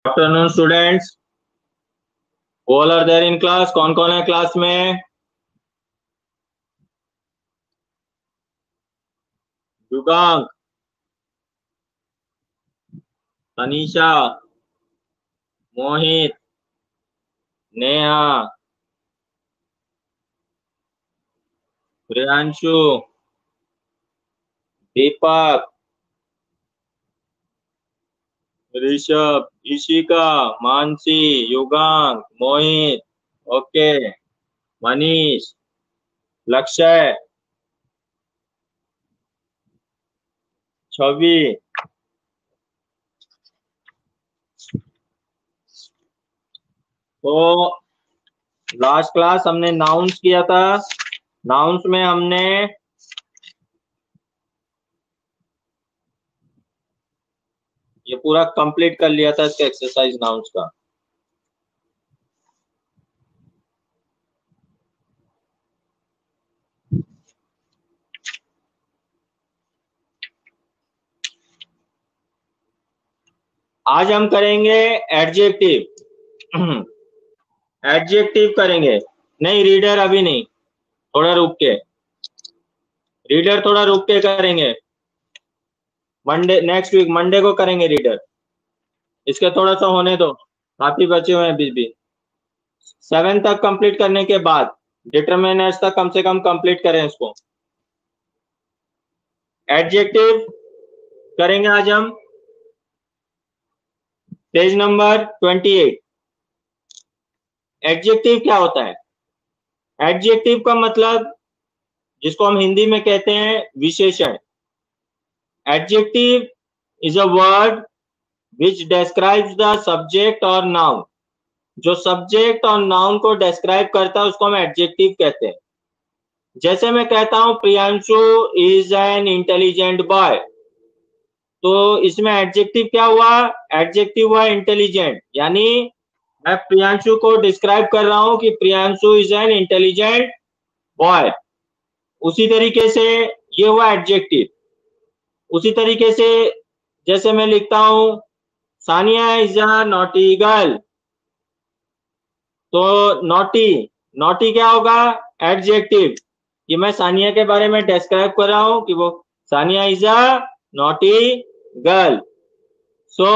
Afternoon students, all are there in class. कौन कौन है क्लास में? युगांक, तनीषा, मोहित, नेहा, प्रियांशु, दीपक, ऋषभ, ईशिका, मानसी, युगांक, मोहित, ओके, मनीष, लक्ष्य, छवि। तो लास्ट क्लास हमने नाउन्स किया था। नाउन्स में हमने ये पूरा कंप्लीट कर लिया था, इसका एक्सरसाइज नाउन्स का। आज हम करेंगे एडजेक्टिव। एडजेक्टिव करेंगे। नहीं, रीडर अभी नहीं, थोड़ा रुक के। रीडर थोड़ा रुक के करेंगे। मंडे, नेक्स्ट वीक मंडे को करेंगे रीडर। इसके थोड़ा सा होने दो, काफी बचे हुए हैं अभी भी। 7 तक कंप्लीट करने के बाद डिटरमिनर्स तक कम से कम कंप्लीट करें इसको। एडजेक्टिव करेंगे आज हम। Page number 28। एडजेक्टिव क्या होता है? एडजेक्टिव का मतलब, जिसको हम हिंदी में कहते हैं विशेषण। Adjective is a word which describes the subject और नाउन। जो सब्जेक्ट और नाउन को डिस्क्राइब करता है उसको हम एडजेक्टिव कहते हैं। जैसे मैं कहता हूं Priyanshu is an intelligent boy, तो इसमें एडजेक्टिव क्या हुआ? एडजेक्टिव हुआ इंटेलिजेंट, यानी मैं प्रियांशु को डिस्क्राइब कर रहा हूं कि Priyanshu is an intelligent boy. उसी तरीके से ये हुआ एडजेक्टिव। उसी तरीके से जैसे मैं लिखता हूं Sania is a naughty girl, तो नॉटी, नॉटी क्या होगा? एडजेक्टिव। कि मैं सानिया के बारे में डिस्क्राइब कर रहा हूं कि वो Sania is a naughty girl. So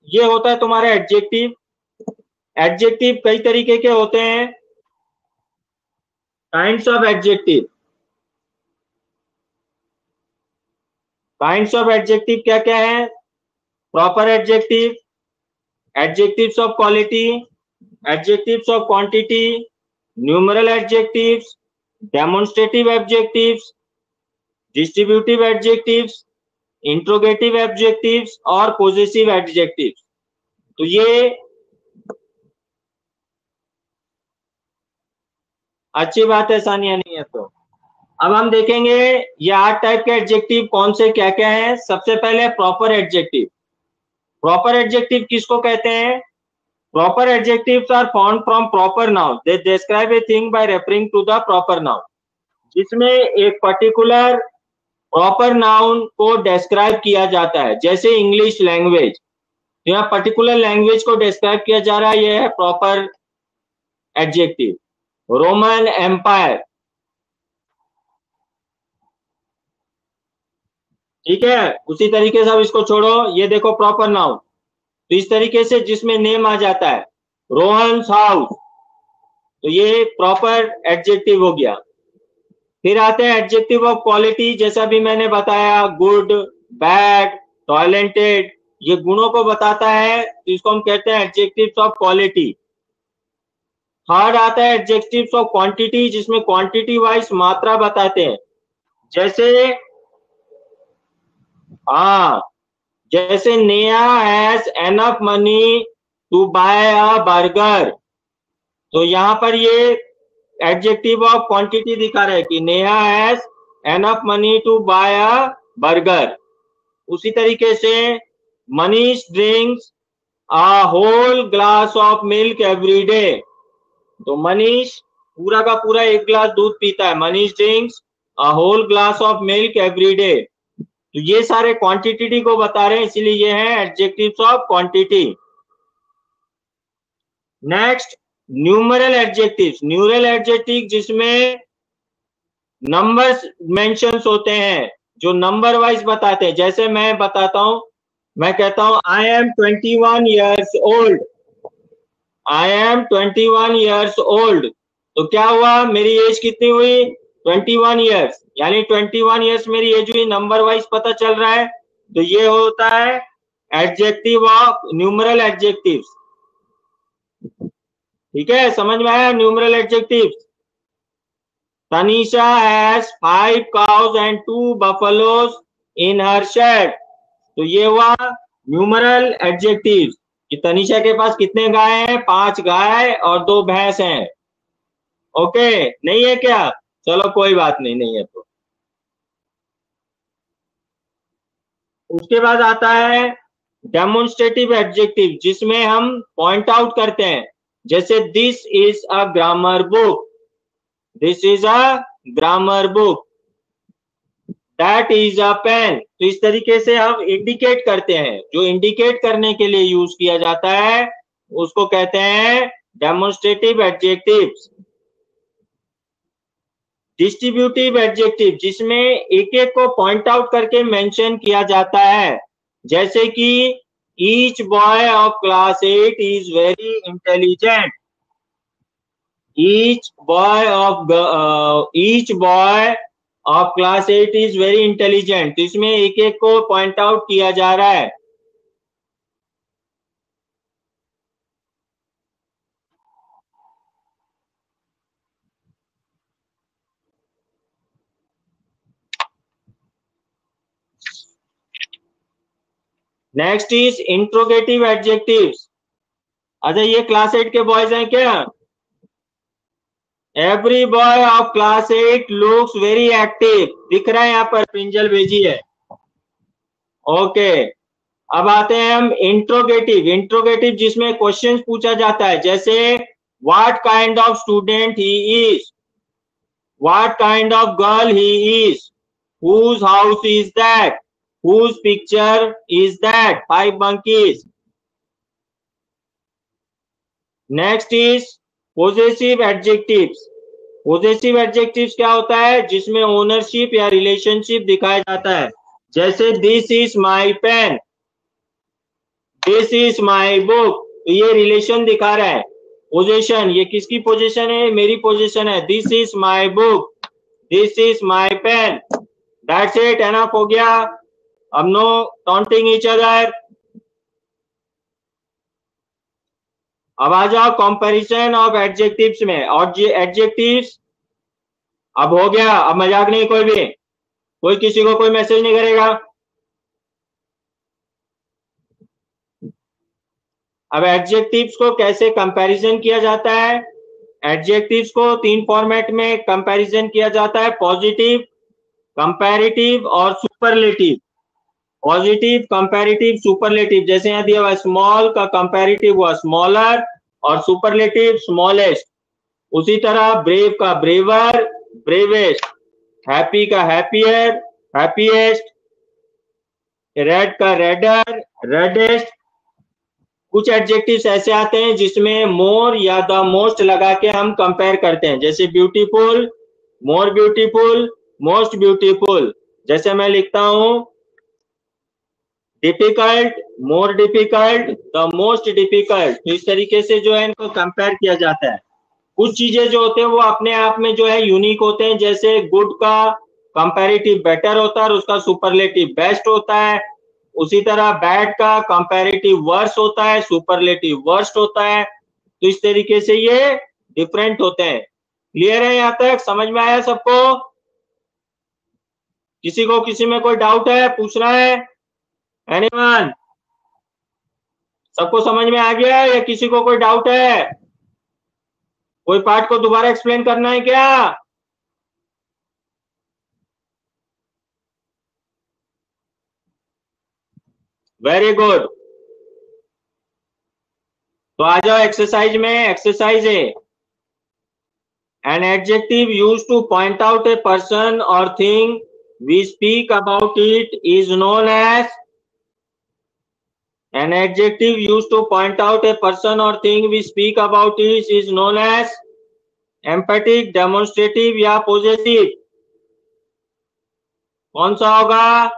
ये होता है तुम्हारा एडजेक्टिव। एडजेक्टिव कई तरीके के होते हैं। Kinds of adjective. Kinds of adjective क्या क्या है? Proper adjective, adjectives of quality, adjectives of quantity, numeral adjectives, demonstrative adjectives, distributive adjectives, interrogative adjectives और possessive adjectives। तो ये अच्छी बात है, सानिया नहीं है तो। अब हम देखेंगे ये 8 टाइप के एडजेक्टिव कौन से क्या क्या है। सबसे पहले प्रॉपर एडजेक्टिव। प्रॉपर एडजेक्टिव किसको कहते हैं? Proper adjectives are formed from proper noun. They describe a thing by referring to the proper noun. जिसमें एक पर्टिकुलर प्रॉपर नाउन को डिस्क्राइब किया जाता है। जैसे इंग्लिश लैंग्वेज, तो यहाँ पर्टिकुलर लैंग्वेज को डिस्क्राइब किया जा रहा है, यह है प्रॉपर एडजेक्टिव। रोमन एम्पायर, ठीक है। उसी तरीके से अब इसको छोड़ो, ये देखो प्रॉपर नाउन, तो इस तरीके से जिसमें नेम आ जाता है, रोहन्स हाउस, तो ये प्रॉपर एडजेक्टिव हो गया। फिर आते हैं एडजेक्टिव ऑफ क्वालिटी। जैसा भी मैंने बताया, गुड, बैड, टैलेंटेड, ये गुणों को बताता है, तो इसको हम कहते हैं एडजेक्टिव्स ऑफ क्वालिटी। थर्ड आता है एडजेक्टिव्स ऑफ क्वांटिटी, जिसमें क्वांटिटी वाइज मात्रा बताते हैं। जैसे जैसे Neha has enough money to buy a burger, तो यहां पर ये एडजेक्टिव ऑफ क्वांटिटी दिखा रहा है कि Neha has enough money to buy a burger. उसी तरीके से Manish drinks a whole glass of milk every day, तो मनीष पूरा का पूरा एक ग्लास दूध पीता है। Manish drinks a whole glass of milk every day, तो ये सारे क्वांटिटी को बता रहे हैं, इसीलिए ये है adjectives of quantity. Next numeral adjectives, numeral adjective जिसमें नंबर्स मेंशंस होते हैं, जो नंबर वाइज बताते हैं। जैसे मैं बताता हूं, मैं कहता हूं I am 21 years old, I am 21 years old, तो क्या हुआ, मेरी एज कितनी हुई, 21 ईयर्स, यानी 21 ईयर्स मेरी एज हुई, नंबर वाइज पता चल रहा है। तो ये होता है एडजेक्टिव ऑफ न्यूमरल एडजेक्टिव्स। ठीक है, समझ में आया numeral adjectives. Tanisha has 5 cows and 2 buffaloes in her shed. तो ये हुआ न्यूमरल एडजेक्टिव कि तनिषा के पास कितने गाय हैं, 5 गाय और 2 भैंस हैं। ओके, नहीं है क्या, चलो कोई बात नहीं, नहीं है तो। उसके बाद आता है डेमोन्स्ट्रेटिव एडजेक्टिव जिसमें हम पॉइंट आउट करते हैं। जैसे this is a grammar book, this is a grammar book, that is a pen. तो इस तरीके से हम इंडिकेट करते हैं, जो इंडिकेट करने के लिए यूज किया जाता है उसको कहते हैं डेमोन्स्ट्रेटिव एडजेक्टिव्स। डिस्ट्रीब्यूटिव एडजेक्टिव जिसमें एक एक को पॉइंट आउट करके मेंशन किया जाता है। जैसे कि each boy of class 8 is very intelligent, each boy of class 8 is very intelligent. तो इसमें एक एक को पॉइंट आउट किया जा रहा है। Next is interrogative adjectives. अच्छा, ये क्लास 8 के बॉयज हैं क्या? Every boy of class 8 looks very active, दिख रहा है यहाँ पर, पिंजल भेजी है। ओके, अब आते हैं हम इंट्रोगेटिव। इंट्रोगेटिव जिसमें क्वेश्चंस पूछा जाता है। जैसे what kind of student he is, what kind of girl he is, whose house is that, whose picture is that, 5 monkeys। Next is possessive adjectives. Possessive adjectives क्या होता है, जिसमें ओनरशिप या रिलेशनशिप दिखाया जाता है। जैसे this is my pen, this is my book, तो ये रिलेशन दिखा रहा है। पोजीशन, ये किसकी पोजीशन है, मेरी पोजीशन है। This is my book, this is my pen. That's it, enough हो गया। अब नो टॉन्टिंग ईच अदर। अब आ जाओ कंपैरिजन ऑफ एडजेक्टिव्स में। और एडजेक्टिव्स अब हो गया, अब मजाक नहीं, कोई भी, कोई किसी को कोई मैसेज नहीं करेगा। अब एडजेक्टिव्स को कैसे कंपैरिजन किया जाता है? एडजेक्टिव्स को 3 फॉर्मेट में कंपैरिजन किया जाता है, पॉजिटिव, कंपैरेटिव और सुपरलेटिव। Positive, comparative, superlative. जैसे यहां दिया हुआ स्मॉल का कंपैरेटिव हुआ स्मॉलर और सुपरलेटिव स्मॉलेस्ट। उसी तरह ब्रेव का ब्रेवर, ब्रेवेस्ट, हैप्पी का हैप्पियर, हैप्पीएस्ट, रेड का रेडर, रेडेस्ट। कुछ एडजेक्टिव्स ऐसे आते हैं जिसमें मोर या द मोस्ट लगा के हम कंपेयर करते हैं। जैसे beautiful, more beautiful, most beautiful. जैसे मैं लिखता हूं difficult, more difficult, the most difficult. तो इस तरीके से जो है इनको कंपेयर किया जाता है। कुछ चीजें जो होते हैं वो अपने आप में जो है यूनिक होते हैं। जैसे गुड का कंपैरेटिव बेटर होता है और उसका सुपरलेटिव बेस्ट होता है। उसी तरह बैड का कंपैरेटिव वर्स होता है, सुपरलेटिव वर्स्ट होता है। तो इस तरीके से ये डिफरेंट होते हैं। क्लियर है यहां तक, समझ में आया सबको? किसी को किसी में कोई डाउट है, पूछना है? एनीवन? सबको समझ में आ गया है या किसी को कोई डाउट है? कोई पार्ट को दोबारा एक्सप्लेन करना है क्या? Very good. तो आ जाओ एक्सरसाइज में। एक्सरसाइज है an adjective used to point out a person और thing we speak about it is known as. An adjective used to point out a person or thing we speak about is known as emphatic, demonstrative या possessive. कौन सा होगा?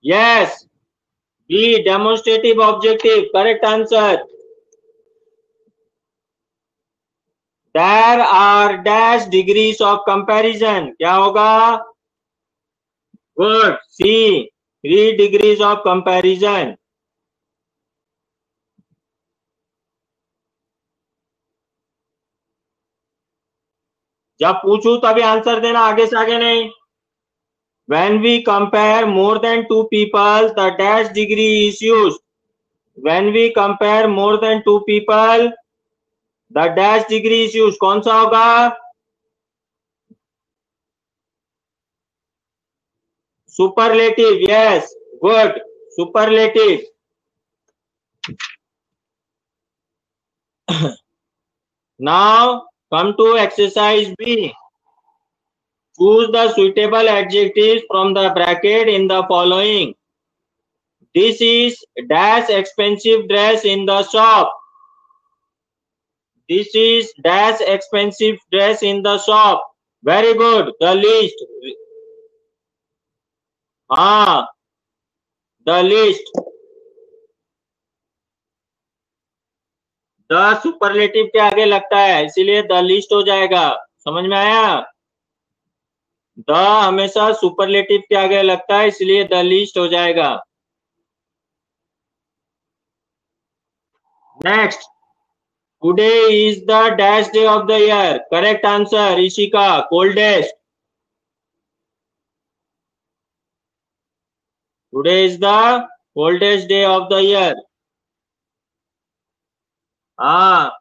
Yes, B, demonstrative objective. Correct answer. There are dash degrees of comparison. क्या होगा? Good. C, 3 degrees of comparison. जब पूछूं तभी answer देना, आगे से आगे नहीं. When we compare more than two people, the dash degree is used. When we compare more than two people, the dash degree is used. कौन सा होगा? Superlative. Yes. Good. Superlative. Now come to exercise B. Choose the suitable adjectives from the bracket in the following. This is dash expensive dress in the shop. This is dash expensive dress in the shop. Very good. The list. हाँ, the list. The superlative के आगे लगता है, इसीलिए the list हो जाएगा. समझ में आया? द हमेशा सुपरलेटिव के आगे लगता है, इसलिए द लिस्ट हो जाएगा. Next. Today is the dash day of the year. Correct answer Rishika. Coldest. Today is the coldest day of the year. हाँ,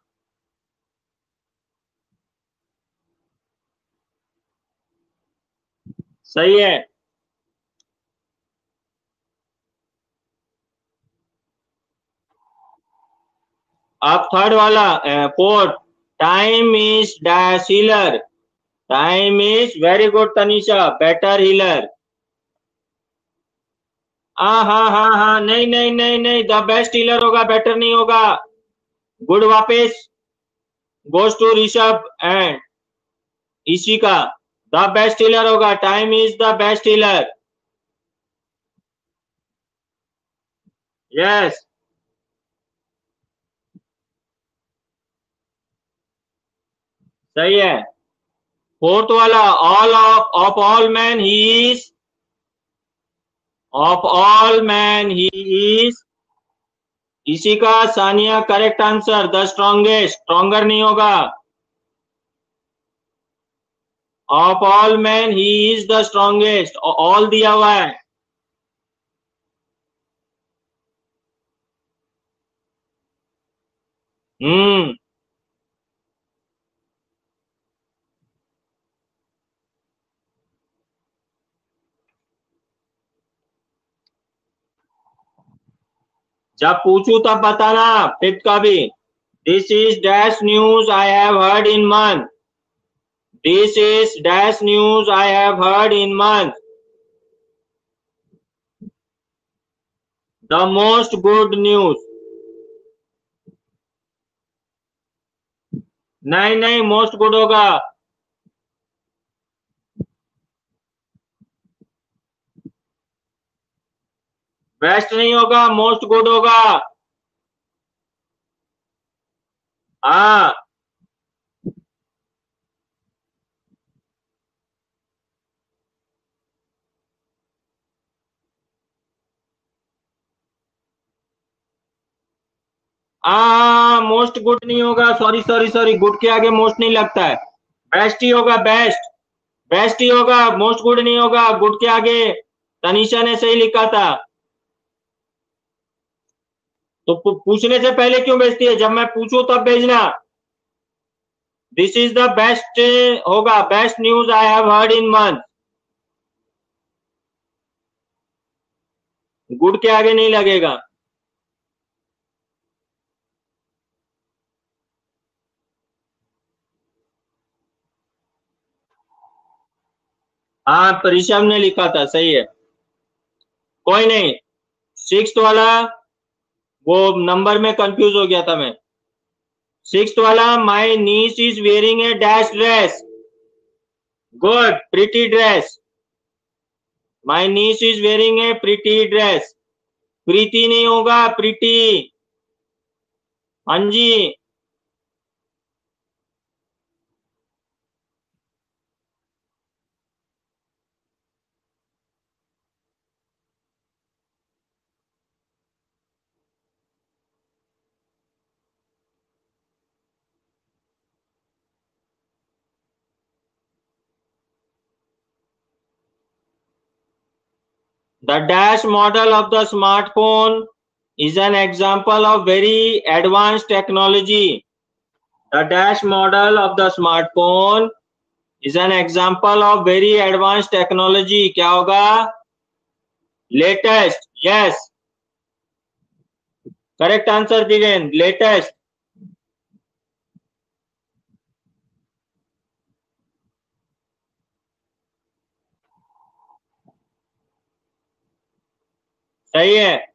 सही है. अब थर्ड वाला, fourth. Time is dash healer. Time is very good Tanisha, better healer. हाँ हाँ हाँ हाँ, नहीं नहीं नहीं नहीं, द बेस्ट हीलर होगा, बेटर नहीं होगा. गुड वापस goes to Rishabh and Ishika. The best healer होगा. Time is the best healer. Yes. सही है. फोर्थ वाला, all of all man he is. Of all man he is. Ishika Sania. Correct answer the strongest. Stronger नहीं होगा. Of all man he is the strongest. All दिया हुआ है. जब पूछू तब बताना. फिफ्थ का भी. This is dash news I have heard in month. This is dash news I have heard in month. The most good news. नहीं नहीं, मोस्ट गुड होगा. बेस्ट नहीं होगा, मोस्ट गुड होगा. हाँ, मोस्ट गुड नहीं होगा. सॉरी सॉरी सॉरी, गुड के आगे मोस्ट नहीं लगता है. बेस्ट ही होगा. बेस्ट. बेस्ट ही होगा, मोस्ट गुड नहीं होगा. गुड के आगे. तनीषा ने सही लिखा था. तो पूछने से पहले क्यों भेजती है? जब मैं पूछूं तब भेजना. दिस इज द बेस्ट होगा. Best news I have heard in month. Good के आगे नहीं लगेगा. हाँ, ऋषभ ने लिखा था, सही है, कोई नहीं। 6th वाला वो नंबर में कंफ्यूज हो गया था मैं। 6th वाला, my niece is wearing a dash dress. Good, pretty dress. My niece is wearing a pretty dress. Preeti नहीं होगा, प्रीति। हाँ जी। The dash model of the smartphone is an example of very advanced technology. The dash model of the smartphone is an example of very advanced technology. क्या होगा? Latest. Yes. Correct answer Digen. Latest. सही है।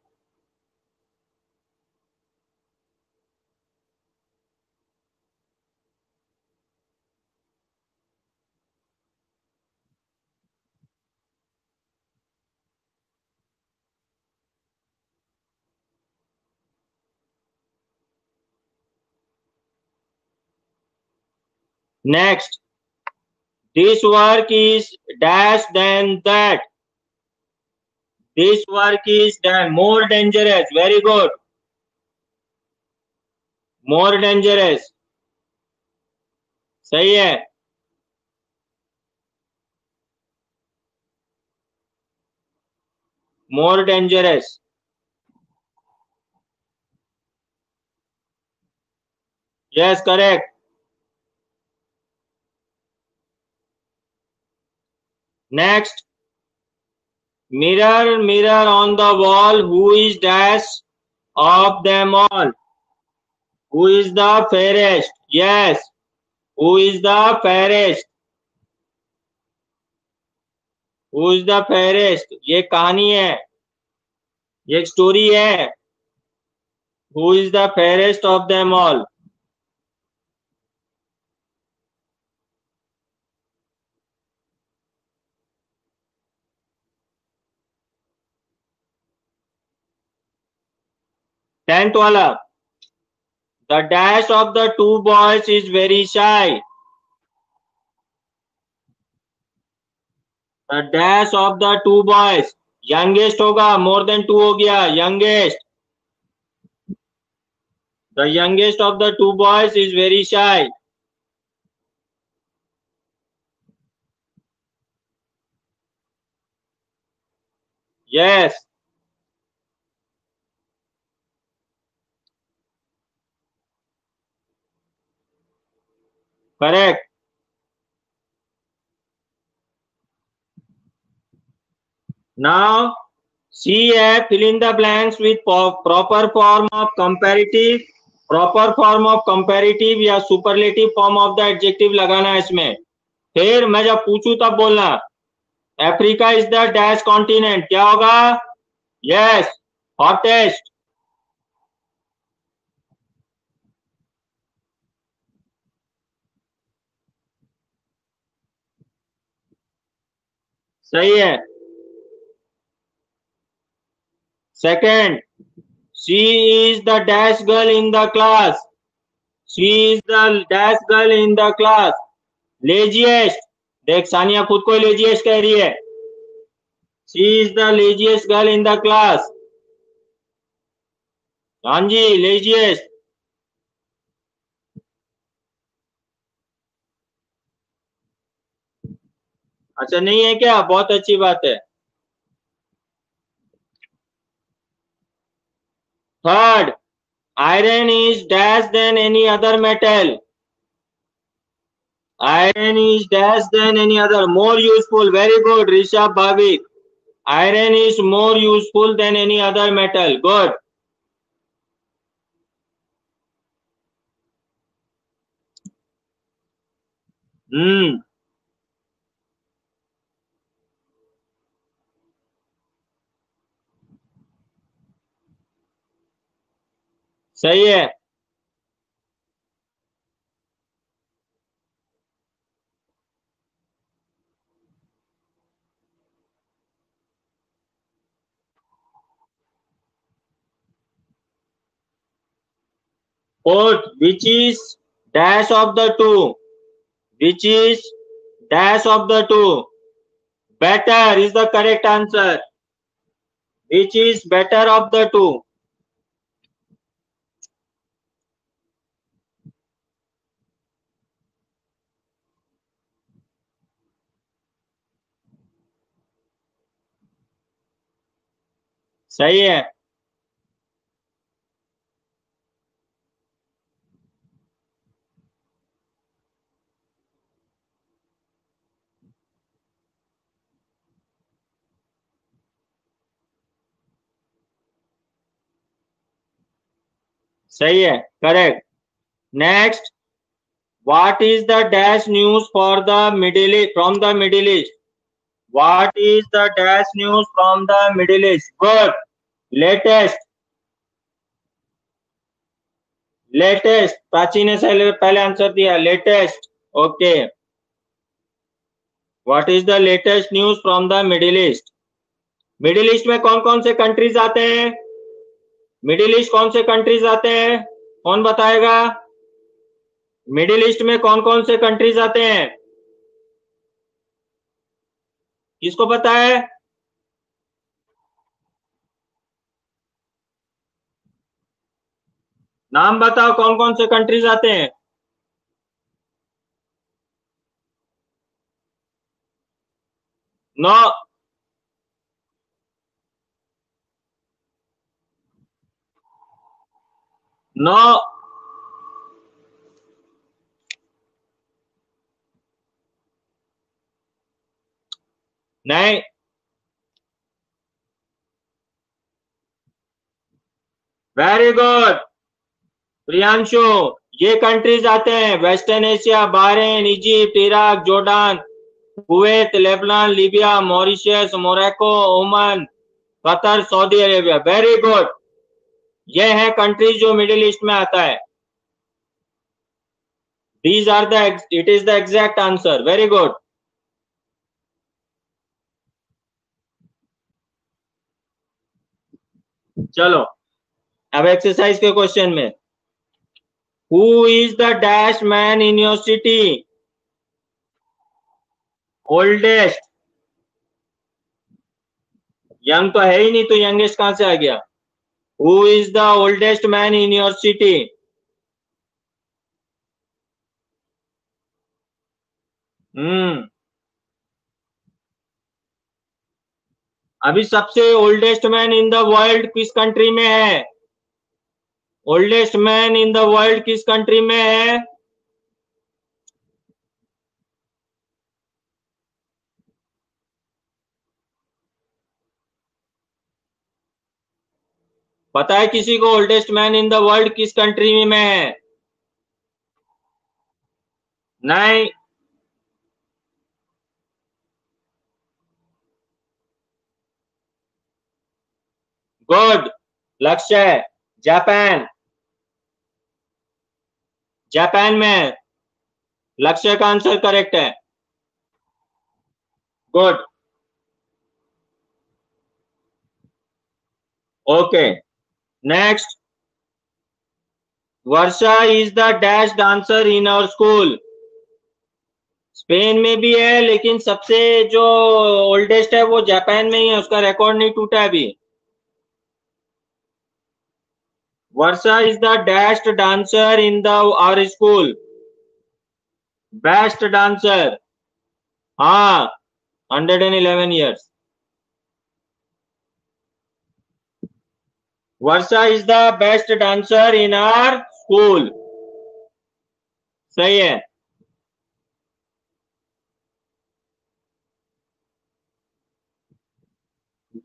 Next. This work is dash than that. This work is more dangerous. Very good. More dangerous. सही है। More dangerous. Yes, correct. Next. Mirror, mirror on the wall, who is dash of them all? Who is the fairest? Yes. Who is the fairest? Who is the fairest? ये कहानी है, ये एक story है। Who is the fairest of them all? Tenth वाला. The dash of the two boys is very shy. The dash of the two boys. Youngest होगा, more than two हो गया, youngest. The youngest of the two boys is very shy. Yes. Correct. Now, CF, fill in the blanks with proper form of comparative, proper form of comparative या superlative form of the adjective लगाना है इसमें। फिर मैं जब पूछूं तब बोलना। Africa is the dash continent, क्या होगा? Yes, hottest. सही है। Second, she is the dash girl in the class. She is the dash girl in the class. Laziest, देख सानिया खुद को लेजिएस्ट कह रही है। She is the laziest girl in the class. हाँ जी, लेजिएस्ट। अच्छा नहीं है क्या? बहुत अच्छी बात है। Third, iron is dash than any other metal. Iron is dash than any other, more useful. Very good, Rishabh Bhavik. Iron is more useful than any other metal. Good. Hmm. सही है। Quote, which is dash of the two? Which is dash of the two? Better is the correct answer. Which is better of the two? सही है। सही है, correct. Next, what is the dash news for the Middle East, from the Middle East? What is the dash news from the Middle East? Good. Latest. Latest, Prachi ने पहले answer दिया latest. Okay, what is the latest news from the middle east? Middle East में कौन कौन से countries आते हैं? Middle east कौन से कंट्रीज आते हैं? कौन बताएगा? मिडिल ईस्ट में कौन कौन से कंट्रीज आते हैं? किसको पता है? नाम बताओ, कौन कौन से कंट्रीज आते हैं? नो। नो। नहीं। Very good Priyanshu. ये कंट्रीज आते हैं western Asia, Bahrain, Egypt, Iraq, Jordan, Kuwait, Lebanon, Libya, Mauritius, Morocco, Oman, Qatar, Saudi Arabia. Very good. ये है कंट्रीज जो मिडिल ईस्ट में आता है। These are the, it is the exact answer. Very good. चलो अब एक्सरसाइज के question में, who is the dash man in your city? Oldest. Young तो है ही नहीं, तो यंगेस्ट कहां से आ गया? Who is the oldest man in your city? अभी सबसे oldest man in the world किस कंट्री में है? Oldest man in the world किस कंट्री में है? पता है किसी को oldest man in the world किस कंट्री में है? नहीं। गुड। लक्ष्य है जापान। जापान में। लक्ष्य का आंसर करेक्ट है। Good. Okay, next, Varsha is the dash dancer in our school. Spain में भी है, लेकिन सबसे जो ओल्डेस्ट है वो जापान में ही है, उसका रिकॉर्ड नहीं टूटा अभी। Varsha is the dash dancer in the our school. Best dancer. हाँ, 111 years. Varsha is the best dancer in our school. सही है।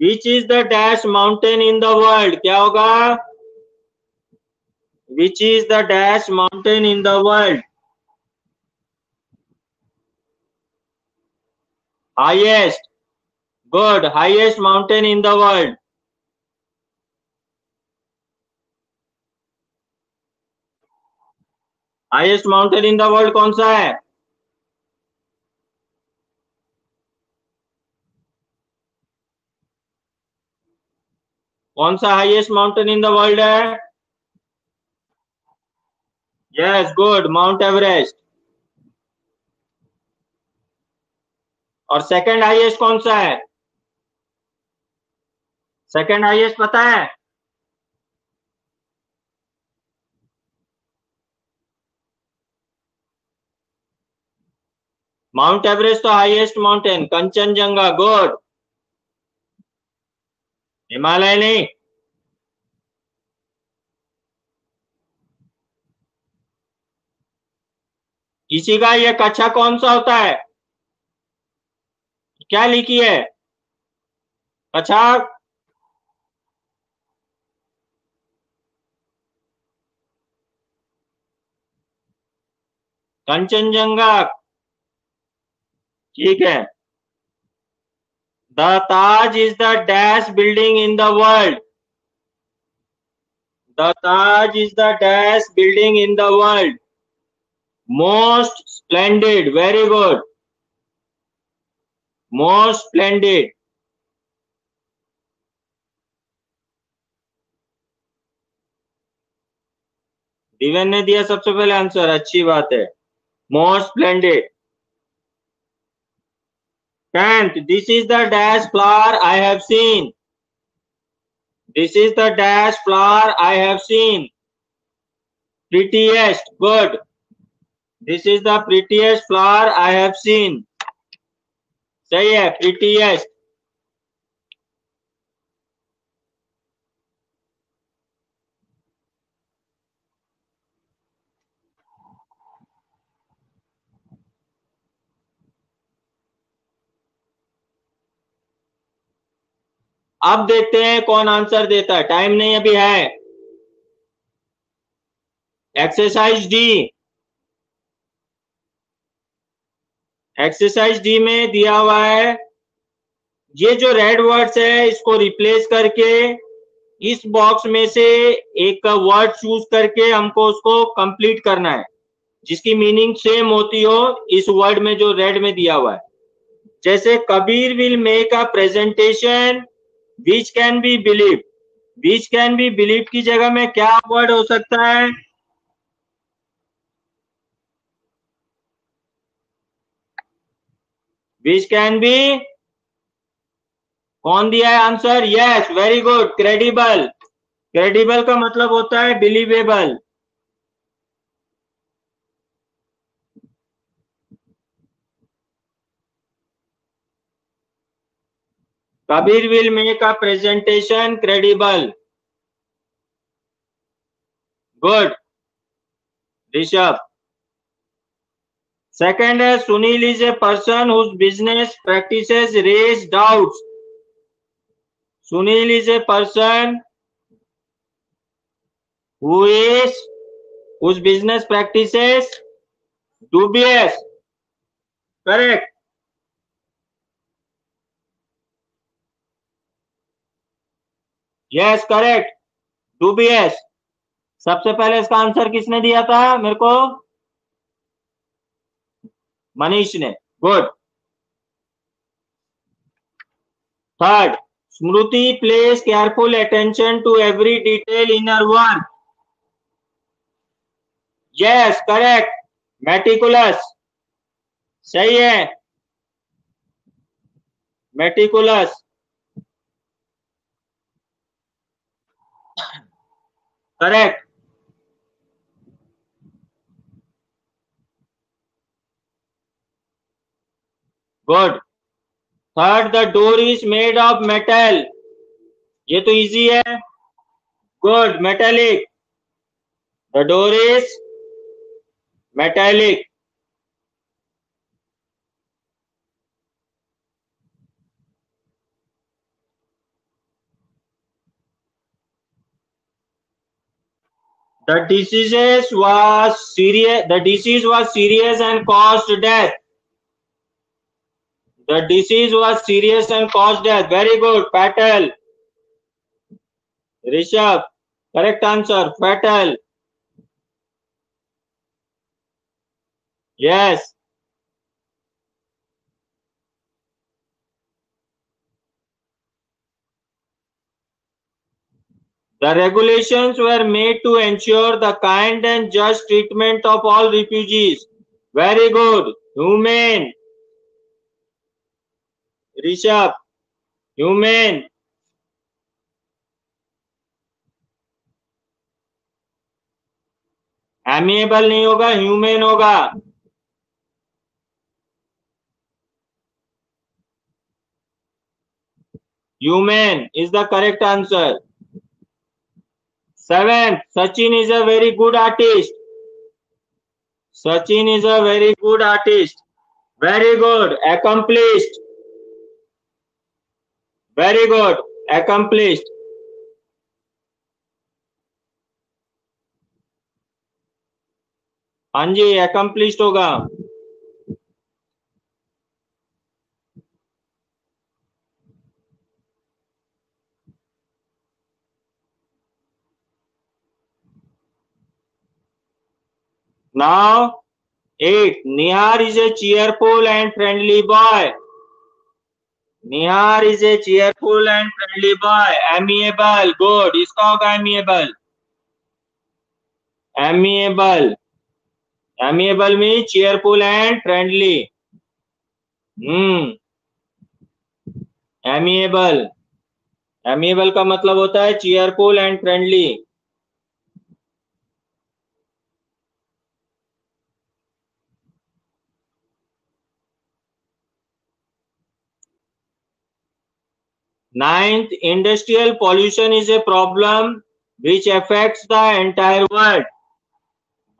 Which is the dash mountain in the world? क्या होगा? Which is the dash mountain in the world? Highest. Good, highest mountain in the world. Highest mountain in the world कौन सा है? कौन सा highest mountain in the world है? Yes, good, mount Everest. और second highest कौन सा है? सेकंड हाईएस्ट पता है? माउंट एवरेस्ट तो highest mountain. Kanchenjunga, good. Himalaya नहीं। इसी का ये कच्छा कौन सा होता है? क्या लिखी है? कच्छा। कंचनजंगा, ठीक है। The Taj is the dash building in the world. The Taj is the dash building in the world. Most splendid, very good. Most splendid. Divyan ने दिया सबसे पहले आंसर, अच्छी बात है। Most splendid. 10th, this is the dash flower I have seen. This is the dash flower I have seen. Prettiest, good. This is the prettiest flower I have seen. सही है, prettiest. अब देखते हैं कौन answer देता है, time नहीं अभी है। Exercise D. एक्सरसाइज डी में दिया हुआ है, ये जो रेड वर्ड्स है इसको रिप्लेस करके इस बॉक्स में से एक वर्ड चूज करके हमको उसको कंप्लीट करना है, जिसकी मीनिंग सेम होती हो इस वर्ड में जो रेड में दिया हुआ है। जैसे Kabir will make a presentation which can be believe. Which can be believe की जगह में क्या वर्ड हो सकता है? विच कैन बी, कौन दिया है answer? Yes, very good, credible. Credible का मतलब होता है believable. Kabir will make a presentation credible, good Rishabh. Second है, Sunil is a person whose business practices raise doubts. Sunil is a person who is, whose business practices dubious, correct। yes, correct, dubious। सबसे पहले इसका answer किसने दिया था मेरे को? मनीष ने, good. Third, Smriti place careful attention to every detail in her work. Yes, correct, meticulous, सही है, meticulous, correct, good. Third, the door is made of metal. ये तो इजी है, good, metallic. The door is metallic। The disease was serious. The disease was serious and caused death. The disease was serious and caused death. Very good, fatal। Rishabh, correct answer, fatal। Yes. The regulations were made to ensure the kind and just treatment of all refugees. Very good. Humane. Rishabh. Humane. Amiable नहीं होगा, humane होगा. Human is the correct answer. 7th, Sachin is a very good artist. Sachin is a very good artist. Very good. Accomplished. Very good. Accomplished. हाँ जी, accomplished होगा. Now, 8. Nihar is a cheerful and friendly boy. Nihar is a cheerful and friendly boy. Amiable. Good. इसका होगा amiable. Amiable. Amiable means cheerful and friendly. Amiable. Amiable का मतलब होता है cheerful and friendly. Ninth, industrial pollution is a problem which affects the entire world.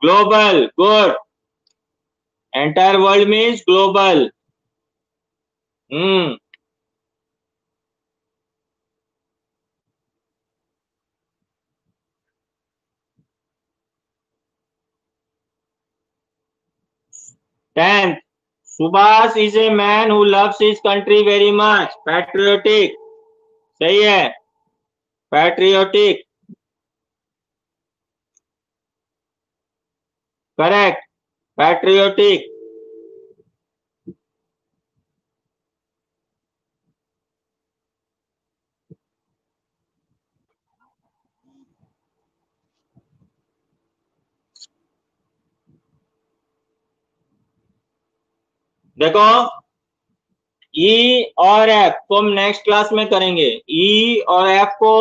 Global. Good. Entire world means global. 10th, Subhas is a man who loves his country very much. Patriotic. सही है. Patriotic. Correct. Patriotic. देखो, ई और F को हम next class में करेंगे. ई और F को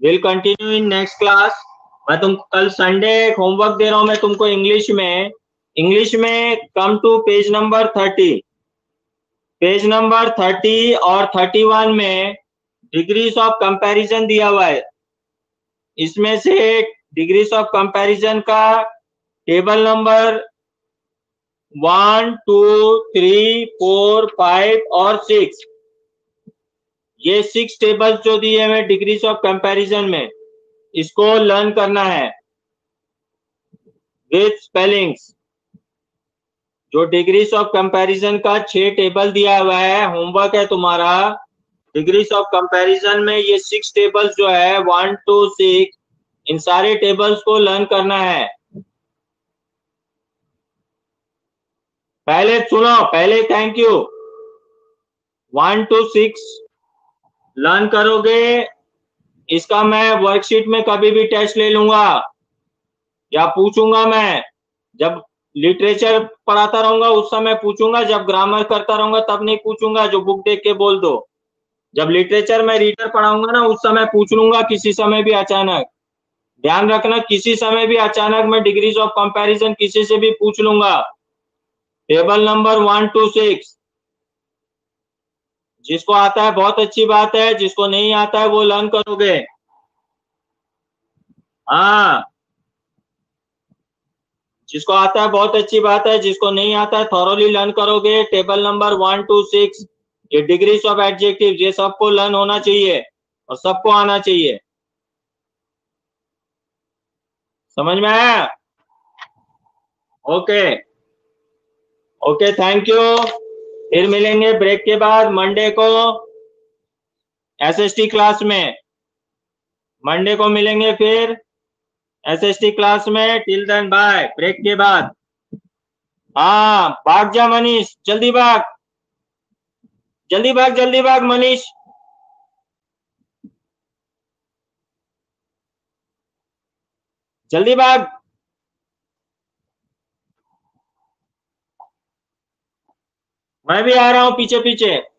will continue in next class. मैं तुमको कल संडे होमवर्क दे रहा हूं मैं तुमको इंग्लिश में come to page number 30. Page number 30 और 31 में डिग्रीज ऑफ कंपैरिजन दिया हुआ है. इसमें से डिग्रीज ऑफ कंपैरिजन का टेबल नंबर 1, 2, 3, 4, 5 और 6, ये 6 टेबल्स जो दिए हुए डिग्रीज ऑफ कंपैरिजन में, इसको लर्न करना है विद स्पेलिंग्स. जो डिग्रीज ऑफ कंपैरिजन का 6 टेबल दिया हुआ है, होमवर्क है तुम्हारा. डिग्रीज ऑफ कंपैरिजन में ये 6 टेबल्स जो है 1 to 6, इन सारे टेबल्स को लर्न करना है. पहले सुनो, पहले थैंक यू. 1 to 6 लर्न करोगे. इसका मैं वर्कशीट में कभी भी टेस्ट ले लूंगा या पूछूंगा. मैं जब लिटरेचर पढ़ाता रहूंगा उस समय पूछूंगा, जब ग्रामर करता रहूंगा तब नहीं पूछूंगा. जो बुक देख के बोल दो. जब लिटरेचर में रीडर पढ़ाऊंगा ना उस समय पूछ लूंगा, किसी समय भी अचानक. ध्यान रखना, किसी समय भी अचानक मैं डिग्रीज ऑफ कंपैरिजन किसी से भी पूछ लूंगा. टेबल नंबर 1 to 6 जिसको आता है बहुत अच्छी बात है, जिसको नहीं आता है वो लर्न करोगे. हाँ, जिसको आता है बहुत अच्छी बात है, जिसको नहीं आता है थॉरोली लर्न करोगे. टेबल नंबर 1 to 6, ये डिग्रीज ऑफ एडजेक्टिव, ये सबको लर्न होना चाहिए और सबको आना चाहिए. समझ में आया? Okay okay, thank you. फिर मिलेंगे ब्रेक के बाद मंडे को एसएसटी क्लास में. मंडे को मिलेंगे फिर एसएसटी क्लास में. Till then bye. ब्रेक के बाद. हाँ, भाग जा मनीष, जल्दी भाग, जल्दी भाग मनीष। जल्दी भाग। मैं भी आ रहा हूं पीछे पीछे।